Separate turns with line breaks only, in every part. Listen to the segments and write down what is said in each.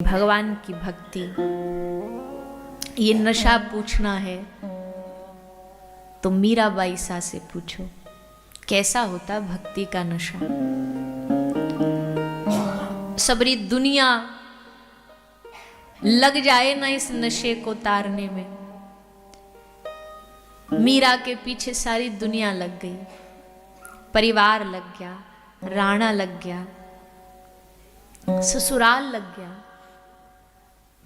भगवान की भक्ति, ये नशा पूछना है तो मीराबाई सा से पूछो कैसा होता भक्ति का नशा। सबरी दुनिया लग जाए ना इस नशे को तारने में। मीरा के पीछे सारी दुनिया लग गई, परिवार लग गया, राणा लग गया, ससुराल लग गया।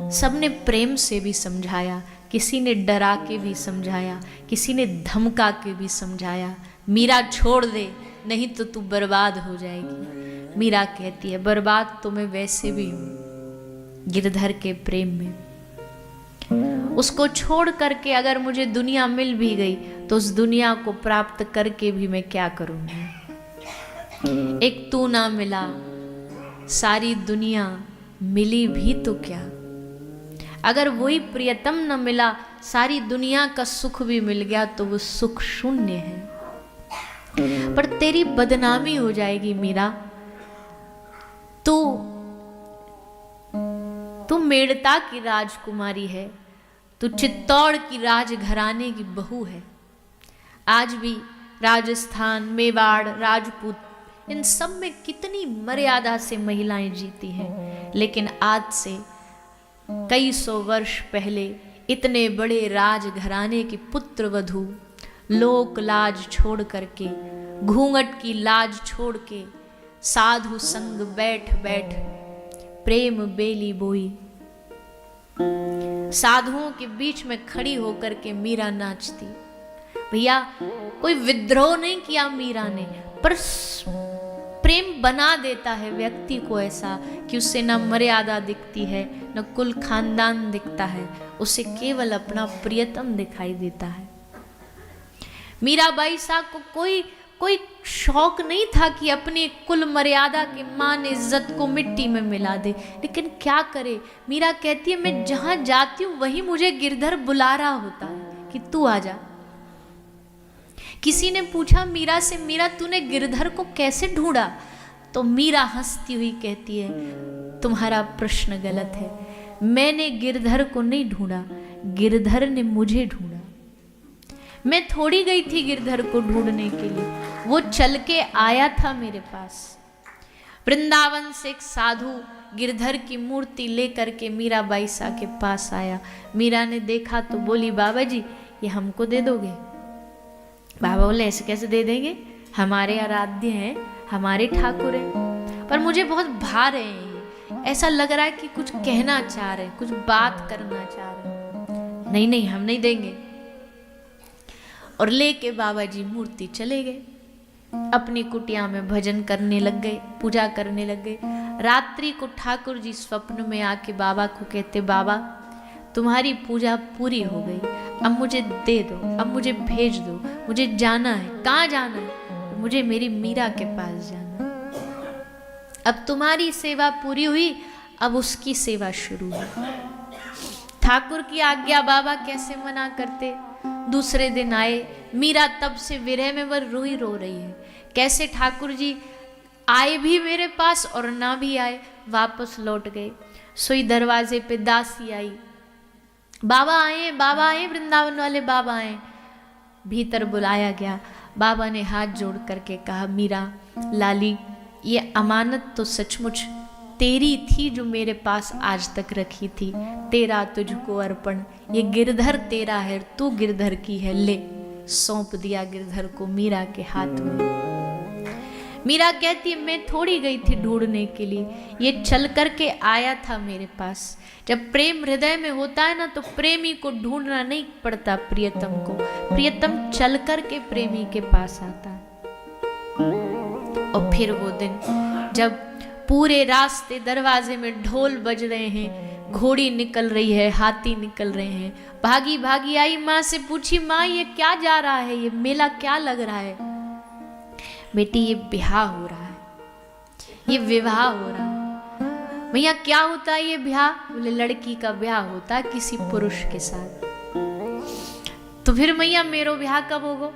सबने प्रेम से भी समझाया, किसी ने डरा के भी समझाया, किसी ने धमका के भी समझाया, मीरा छोड़ दे नहीं तो तू बर्बाद हो जाएगी। मीरा कहती है बर्बाद तो मैं वैसे भी हूं गिरधर के प्रेम में। उसको छोड़ करके अगर मुझे दुनिया मिल भी गई तो उस दुनिया को प्राप्त करके भी मैं क्या करूंगी। एक तू ना मिला, सारी दुनिया मिली भी तो क्या। अगर वही प्रियतम न मिला, सारी दुनिया का सुख भी मिल गया तो वो सुख शून्य है। पर तेरी बदनामी हो जाएगी मीरा। तू मेड़ता की राजकुमारी है, तू चित्तौड़ की राजघराने की बहू है। आज भी राजस्थान, मेवाड़, राजपूत इन सब में कितनी मर्यादा से महिलाएं जीती हैं, लेकिन आज से कई सौ वर्ष पहले इतने बड़े राजघराने की पुत्र वधू लोक लाज छोड़ करके, घूंघट की लाज छोड़ के साधु संग बैठ बैठ प्रेम बेली बोई। साधुओं के बीच में खड़ी होकर के मीरा नाचती। भैया कोई विद्रोह नहीं किया मीरा ने, पर प्रेम बना देता है व्यक्ति को ऐसा कि उससे न मर्यादा दिखती है, न कुल खानदान दिखता है, उसे केवल अपना प्रियतम दिखाई देता है। मीराबाई साहब को कोई शौक नहीं था कि अपनी कुल मर्यादा के मान इज्जत को मिट्टी में मिला दे, लेकिन क्या करे। मीरा कहती है मैं जहां जाती हूं वहीं मुझे गिरधर बुला रहा होता है कि तू आ जा। किसी ने पूछा मीरा से, मीरा तूने गिरधर को कैसे ढूंढा? तो मीरा हंसती हुई कहती है तुम्हारा प्रश्न गलत है। मैंने गिरधर को नहीं ढूंढा, गिरधर ने मुझे ढूंढा। मैं थोड़ी गई थी गिरधर को ढूंढने के लिए, वो चल के आया था मेरे पास। वृंदावन से एक साधु गिरधर की मूर्ति लेकर के मीराबाई सा के पास आया। मीरा ने देखा तो बोली बाबा जी ये हमको दे दोगे? बाबा बोले ऐसे कैसे दे देंगे, हमारे आराध्य हैं, हमारे ठाकुर हैं, पर मुझे बहुत भा रहे हैं, ऐसा लग रहा है कि कुछ कहना चाह रहे हैं, कुछ बात करना चाह रहे हैं। नहीं नहीं हम नहीं देंगे। और लेके बाबा जी मूर्ति चले गए, अपनी कुटिया में भजन करने लग गए, पूजा करने लग गए। रात्रि को ठाकुर जी स्वप्न में आके बाबा को कहते बाबा तुम्हारी पूजा पूरी हो गई, अब मुझे दे दो, अब मुझे भेज दो, मुझे जाना है। कहाँ जाना है? मुझे मेरी मीरा के पास जाना है। अब तुम्हारी सेवा पूरी हुई, अब उसकी सेवा शुरू हुई। ठाकुर की आज्ञा बाबा कैसे मना करते। दूसरे दिन आए, मीरा तब से विरह में वह रोई रो रही है। कैसे ठाकुर जी आए भी मेरे पास और ना भी आए, वापस लौट गए। सोई दरवाजे पे दासी आई, बाबा आए, वृंदावन वाले बाबा आए। भीतर बुलाया गया। बाबा ने हाथ जोड़ करके कहा मीरा लाली ये अमानत तो सचमुच तेरी थी जो मेरे पास आज तक रखी थी, तेरा तुझको अर्पण। ये गिरधर तेरा है, तू गिरधर की है, ले। सौंप दिया गिरधर को मीरा के हाथ में। मीरा कहती है मैं थोड़ी गई थी ढूंढने के लिए, ये चल करके आया था मेरे पास। जब प्रेम हृदय में होता है ना तो प्रेमी को ढूंढना नहीं पड़ता प्रियतम को, प्रियतम चल करके प्रेमी के पास आता है। और फिर वो दिन जब पूरे रास्ते दरवाजे में ढोल बज रहे हैं, घोड़ी निकल रही है, हाथी निकल रहे हैं, भागी भागी आई माँ से पूछी माँ ये क्या जा रहा है, ये मेला क्या लग रहा है? बेटी ये ब्याह हो रहा है, ये विवाह हो रहा है। भैया क्या होता है ये ब्याह? बोले लड़की का ब्याह होता है किसी पुरुष के साथ। तो फिर मैया मेरो ब्याह कब होगा?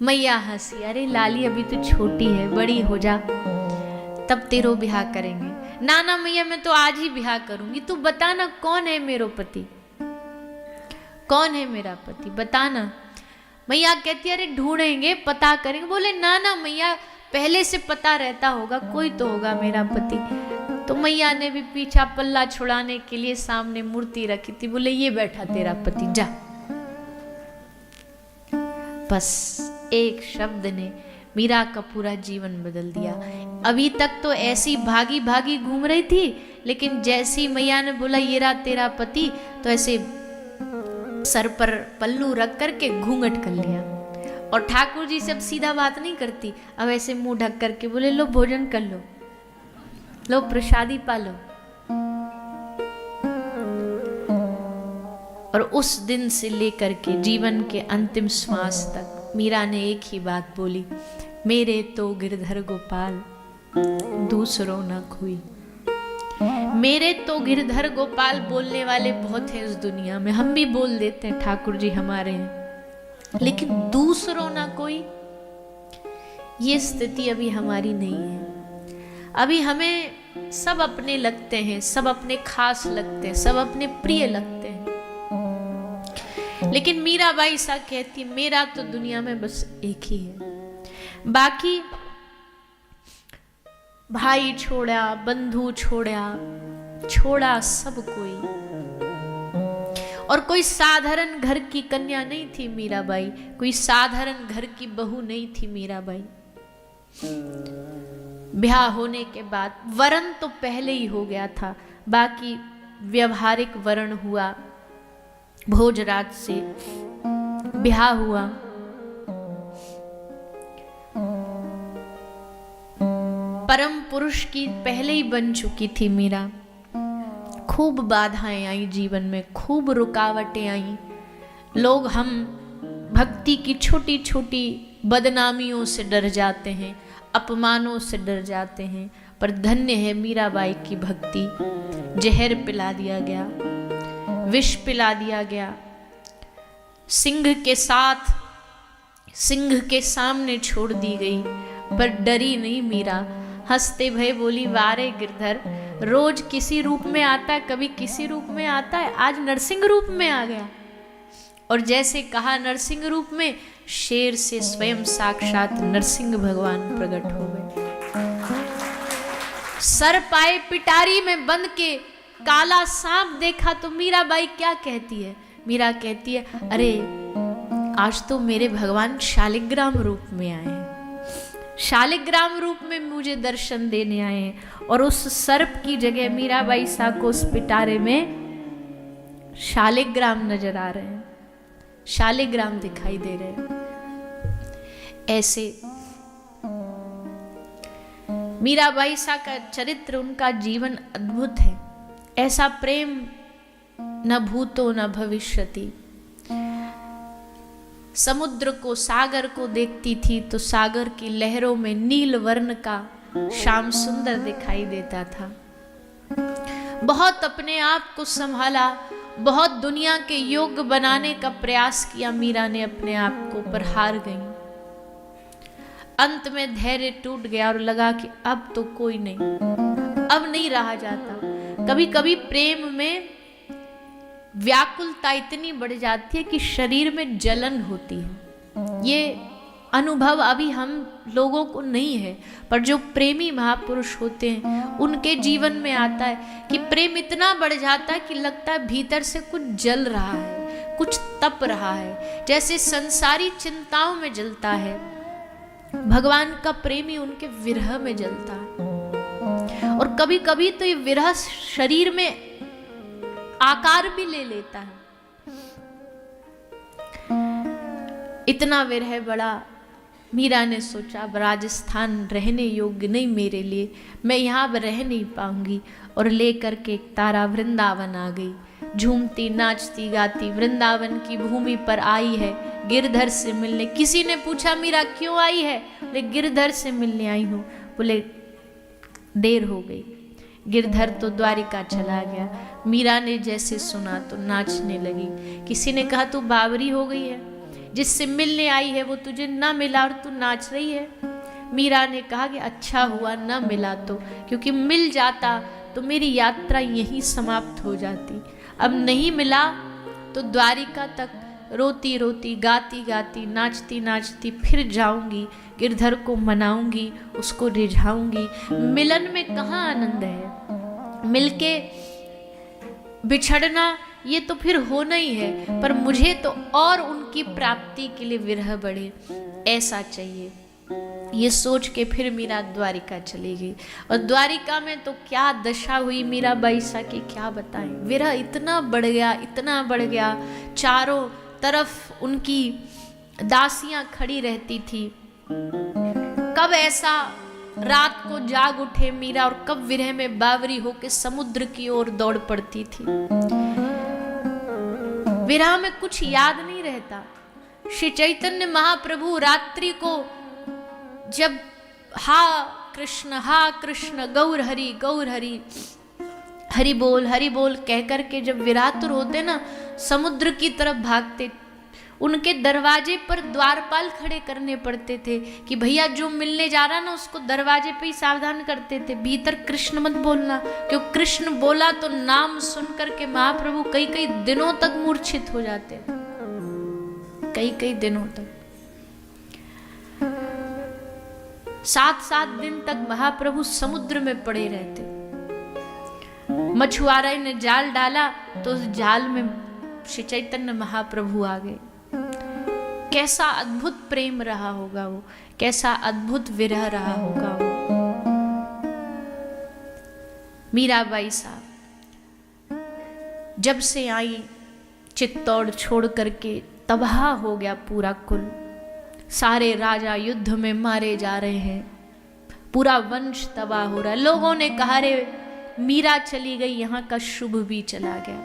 मैया हंसी, अरे लाली अभी तो छोटी है, बड़ी हो जा तब तेरो ब्याह करेंगे। नाना मैया मैं तो आज ही ब्याह करूंगी, तू बताना कौन है मेरो पति, कौन है मेरा पति बताना। मैया कहती अरे ढूंढेंगे पता करेंगे। बोले ना ना मैया पहले से पता रहता होगा, कोई तो होगा मेरा पति। तो मैया ने भी पीछा पल्ला छुड़ाने के लिए सामने मूर्ति रखी थी, बोले ये बैठा तेरा पति, जा। बस एक शब्द ने मीरा का पूरा जीवन बदल दिया। अभी तक तो ऐसी भागी भागी घूम रही थी, लेकिन जैसी मैया ने बोला ये रहा तेरा पति, तो ऐसे सर पर पल्लू रख करके घूंघट कर लिया। और ठाकुर जी से अब सीधा बात नहीं करती, अब ऐसे मुंह ढक करके बोले लो भोजन कर लो, लो प्रसादी पालो। और उस दिन से लेकर के जीवन के अंतिम श्वास तक मीरा ने एक ही बात बोली, मेरे तो गिरधर गोपाल दूसरों न कोई। मेरे तो गिरधर गोपाल बोलने वाले बहुत हैं इस दुनिया में, हम भी बोल देते हैं ठाकुर जी हमारे हैं, लेकिन दूसरों ना कोई, ये स्थिति अभी हमारी नहीं है। अभी हमें सब अपने लगते हैं, सब अपने खास लगते हैं, सब अपने प्रिय लगते हैं। लेकिन मीराबाई सा कहती मेरा तो दुनिया में बस एक ही है, बाकी भाई छोड़ा, बंधु छोड़ा सब कोई। और कोई साधारण घर की कन्या नहीं थी मीराबाई, कोई साधारण घर की बहू नहीं थी मीराबाई। ब्याह होने के बाद वरण तो पहले ही हो गया था, बाकी व्यवहारिक वरण हुआ, भोजराज से ब्याह हुआ। परम पुरुष की पहले ही बन चुकी थी मीरा। खूब बाधाएं आई जीवन में, खूब रुकावटें आई। लोग हम भक्ति की छोटी छोटी बदनामियों से डर जाते हैं, अपमानों से डर जाते हैं, पर धन्य है मीराबाई की भक्ति। जहर पिला दिया गया, विष पिला दिया गया, सिंह के साथ सिंह के सामने छोड़ दी गई, पर डरी नहीं मीरा। हंसते भय बोली वारे गिरधर, रोज किसी रूप में आता है, कभी किसी रूप में आता है, आज नरसिंह रूप में आ गया। और जैसे कहा नरसिंह रूप में, शेर से स्वयं साक्षात नरसिंह भगवान प्रकट हो गए। सर पाए पिटारी में बंद के काला सांप देखा तो मीराबाई क्या कहती है? मीरा कहती है अरे आज तो मेरे भगवान शालिग्राम रूप में आए हैं, शालिग्राम रूप में मुझे दर्शन देने आए हैं। और उस सर्प की जगह मीराबाई सा को उस पिटारे में शालिग्राम नजर आ रहे हैं, शालिग्राम दिखाई दे रहे हैं। ऐसे मीराबाई सा का चरित्र, उनका जीवन अद्भुत है। ऐसा प्रेम न भूतो न भविष्यति। समुद्र को, सागर को देखती थी तो सागर की लहरों में नील वर्ण का श्याम सुंदर दिखाई देता था। बहुत अपने आप को संभाला, बहुत दुनिया के योग्य बनाने का प्रयास किया मीरा ने अपने आप को, पर हार गई। अंत में धैर्य टूट गया और लगा कि अब तो कोई नहीं, अब नहीं रहा जाता। कभी कभी प्रेम में व्याकुलता इतनी बढ़ जाती है कि शरीर में जलन होती है। ये अनुभव अभी हम लोगों को नहीं है, पर जो प्रेमी महापुरुष होते हैं उनके जीवन में आता है कि प्रेम इतना बढ़ जाता है कि लगता है भीतर से कुछ जल रहा है, कुछ तप रहा है, जैसे संसारी चिंताओं में जलता है, भगवान का प्रेमी उनके विरह में जलता है। और कभी कभी तो ये विरह शरीर में आकार भी ले लेता है। इतना विरह बड़ा, मीरा ने सोचा अब राजस्थान रहने योग्य नहीं मेरे लिए, मैं यहाँ रह नहीं पाऊंगी। और लेकर के तारा वृंदावन आ गई, झूमती नाचती गाती वृंदावन की भूमि पर आई है गिरधर से मिलने। किसी ने पूछा मीरा क्यों आई है? बोले गिरधर से मिलने आई हूँ। बोले देर हो गई, गिरधर तो द्वारिका चला गया। मीरा ने जैसे सुना तो नाचने लगी। किसी ने कहा तू बावरी हो गई है, जिससे मिलने आई है वो तुझे ना मिला और तू नाच रही है। मीरा ने कहा कि अच्छा हुआ न मिला तो, क्योंकि मिल जाता तो मेरी यात्रा यहीं समाप्त हो जाती। अब नहीं मिला तो द्वारिका तक रोती रोती, गाती गाती, नाचती नाचती फिर जाऊंगी, गिरधर को मनाऊंगी, उसको रिझाऊंगी। मिलन में कहाँ आनंद है, मिलके बिछड़ना ये तो फिर होना ही है, पर मुझे तो और उनकी प्राप्ति के लिए विरह बढ़े ऐसा चाहिए। ये सोच के फिर मीरा द्वारिका चली गई। और द्वारिका में तो क्या दशा हुई मीराबाई सा की क्या बताएं। विरह इतना बढ़ गया, इतना बढ़ गया, चारों तरफ उनकी दासियां खड़ी रहती थी। कब ऐसा रात को जाग उठे मीरा और कब विरह में बावरी होके समुद्र की ओर दौड़ पड़ती थी। विरह में कुछ याद नहीं रहता। श्री चैतन्य महाप्रभु रात्रि को जब हा कृष्ण गौर हरि हरि बोल कह करके जब विरातुर होते ना समुद्र की तरफ भागते, उनके दरवाजे पर द्वारपाल खड़े करने पड़ते थे कि भैया जो मिलने जा रहा ना उसको दरवाजे पे ही सावधान करते थे, भीतर कृष्ण मत बोलना, क्योंकि कृष्ण बोला तो नाम सुन करके महाप्रभु कई कई दिनों तक मूर्छित हो जाते, कई दिनों तक। 7 दिन तक महाप्रभु समुद्र में पड़े रहते। मछुआरा ने जाल डाला तो उस जाल में श्री चैतन्य महाप्रभु आ गए। कैसा अद्भुत प्रेम रहा होगा वो, कैसा अद्भुत विरह रहा होगा वो। मीराबाई साहब जब से आई चित्तौड़ छोड़ करके तबाह हो गया पूरा कुल। सारे राजा युद्ध में मारे जा रहे हैं, पूरा वंश तबाह हो रहा है। लोगों ने कहा रे मीरा चली गई, यहाँ का शुभ भी चला गया।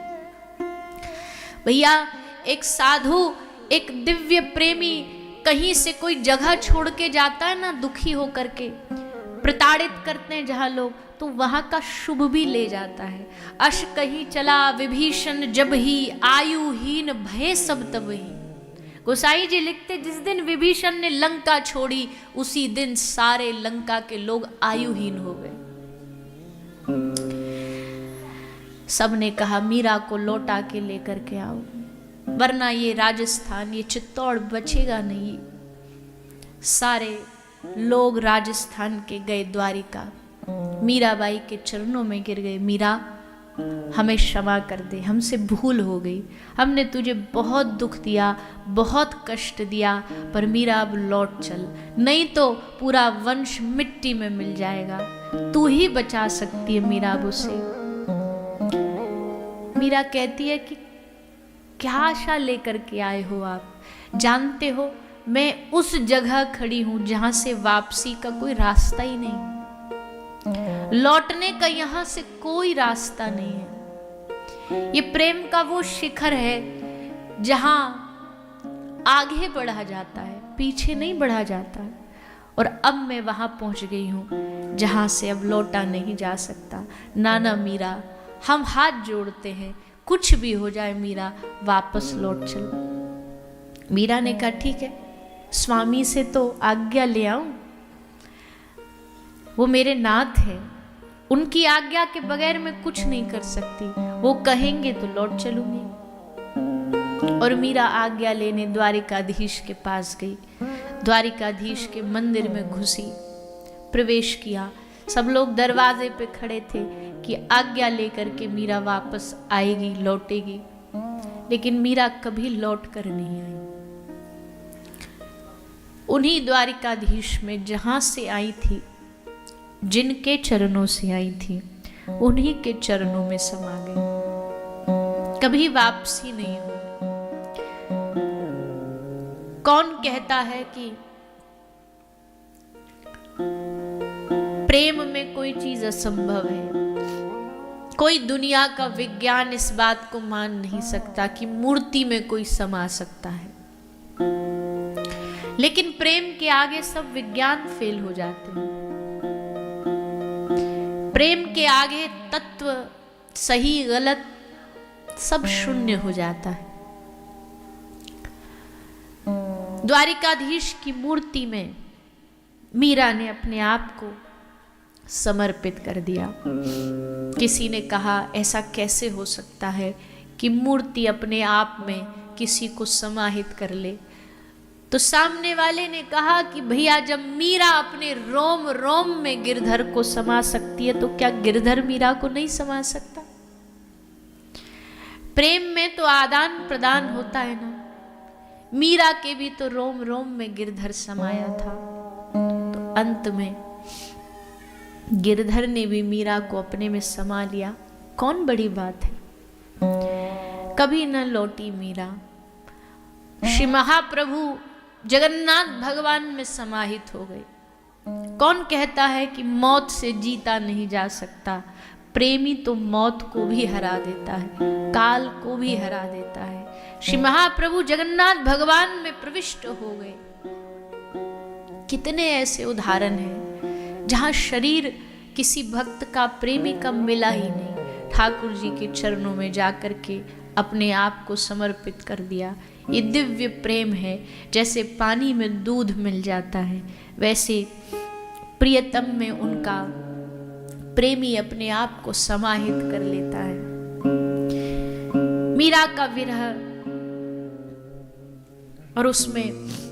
भैया एक साधु, एक दिव्य प्रेमी कहीं से कोई जगह छोड़ के जाता है ना, दुखी हो करके प्रताड़ित करते हैं जहां लोग, तो वहां का शुभ भी ले जाता है। अश कहीं चला विभीषण जब ही, आयुहीन भय सब तब ही। गोसाई जी लिखते जिस दिन विभीषण ने लंका छोड़ी उसी दिन सारे लंका के लोग आयुहीन हो गए। सब ने कहा मीरा को लौटा के लेकर के आओ, वरना ये राजस्थान, ये चित्तौड़ बचेगा नहीं। सारे लोग राजस्थान के गए द्वारिका, मीराबाई के चरणों में गिर गए। मीरा हमें क्षमा कर दे, हमसे भूल हो गई, हमने तुझे बहुत दुख दिया, बहुत कष्ट दिया, पर मीरा अब लौट चल, नहीं तो पूरा वंश मिट्टी में मिल जाएगा। तू ही बचा सकती है मीरा अब उसे। मीरा कहती है कि क्या आशा लेकर के आए हो आप? जानते हो मैं उस जगह खड़ी हूं जहां से वापसी का कोई रास्ता ही नहीं, लौटने का यहां से कोई रास्ता नहीं है। ये प्रेम का वो शिखर है जहां आगे बढ़ा जाता है, पीछे नहीं बढ़ा जाता है। और अब मैं वहां पहुंच गई हूं जहां से अब लौटा नहीं जा सकता। नाना मीरा, हम हाथ जोड़ते हैं, कुछ भी हो जाए मीरा वापस लौट चलो। मीरा ने कहा ठीक है, स्वामी से तो आज्ञा ले आऊं, वो मेरे नाथ हैं, उनकी आज्ञा के बगैर मैं कुछ नहीं कर सकती, वो कहेंगे तो लौट चलूंगी। और मीरा आज्ञा लेने द्वारिकाधीश के पास गई, द्वारिकाधीश के मंदिर में घुसी, प्रवेश किया। सब लोग दरवाजे पे खड़े थे कि आज्ञा लेकर के मीरा वापस आएगी, लौटेगी, लेकिन मीरा कभी लौट कर नहीं आई। उन्हीं द्वारिकाधीश में जहां से आई थी, जिनके चरणों से आई थी, उन्हीं के चरणों में समा गई, कभी वापसी नहीं हुई। कौन कहता है कि प्रेम में कोई चीज असंभव है? कोई दुनिया का विज्ञान इस बात को मान नहीं सकता कि मूर्ति में कोई समा सकता है, लेकिन प्रेम के आगे सब विज्ञान फेल हो जाते हैं। प्रेम के आगे तत्व सही गलत सब शून्य हो जाता है। द्वारिकाधीश की मूर्ति में मीरा ने अपने आप को समर्पित कर दिया। किसी ने कहा ऐसा कैसे हो सकता है कि मूर्ति अपने आप में किसी को समाहित कर ले। तो सामने वाले ने कहा कि भैया जब मीरा अपने रोम रोम में गिरधर को समा सकती है तो क्या गिरधर मीरा को नहीं समा सकता? प्रेम में तो आदान प्रदान होता है ना। मीरा के भी तो रोम रोम में गिरधर समाया था। तो अंत में गिरधर ने भी मीरा को अपने में समा लिया। कौन बड़ी बात है? कभी न लौटी मीरा। श्री महाप्रभु जगन्नाथ भगवान में समाहित हो गए। कौन कहता है कि मौत से जीता नहीं जा सकता? प्रेमी तो मौत को भी हरा देता है, काल को भी हरा देता है। श्री महाप्रभु जगन्नाथ भगवान में प्रविष्ट हो गए। कितने ऐसे उदाहरण हैं जहां शरीर किसी भक्त का, प्रेमी का मिला ही नहीं, ठाकुर जी के चरणों में जाकर के अपने आप को समर्पित कर दिया। ये दिव्य प्रेम है। जैसे पानी में दूध मिल जाता है, वैसे प्रियतम में उनका प्रेमी अपने आप को समाहित कर लेता है। मीरा का विरह और उसमें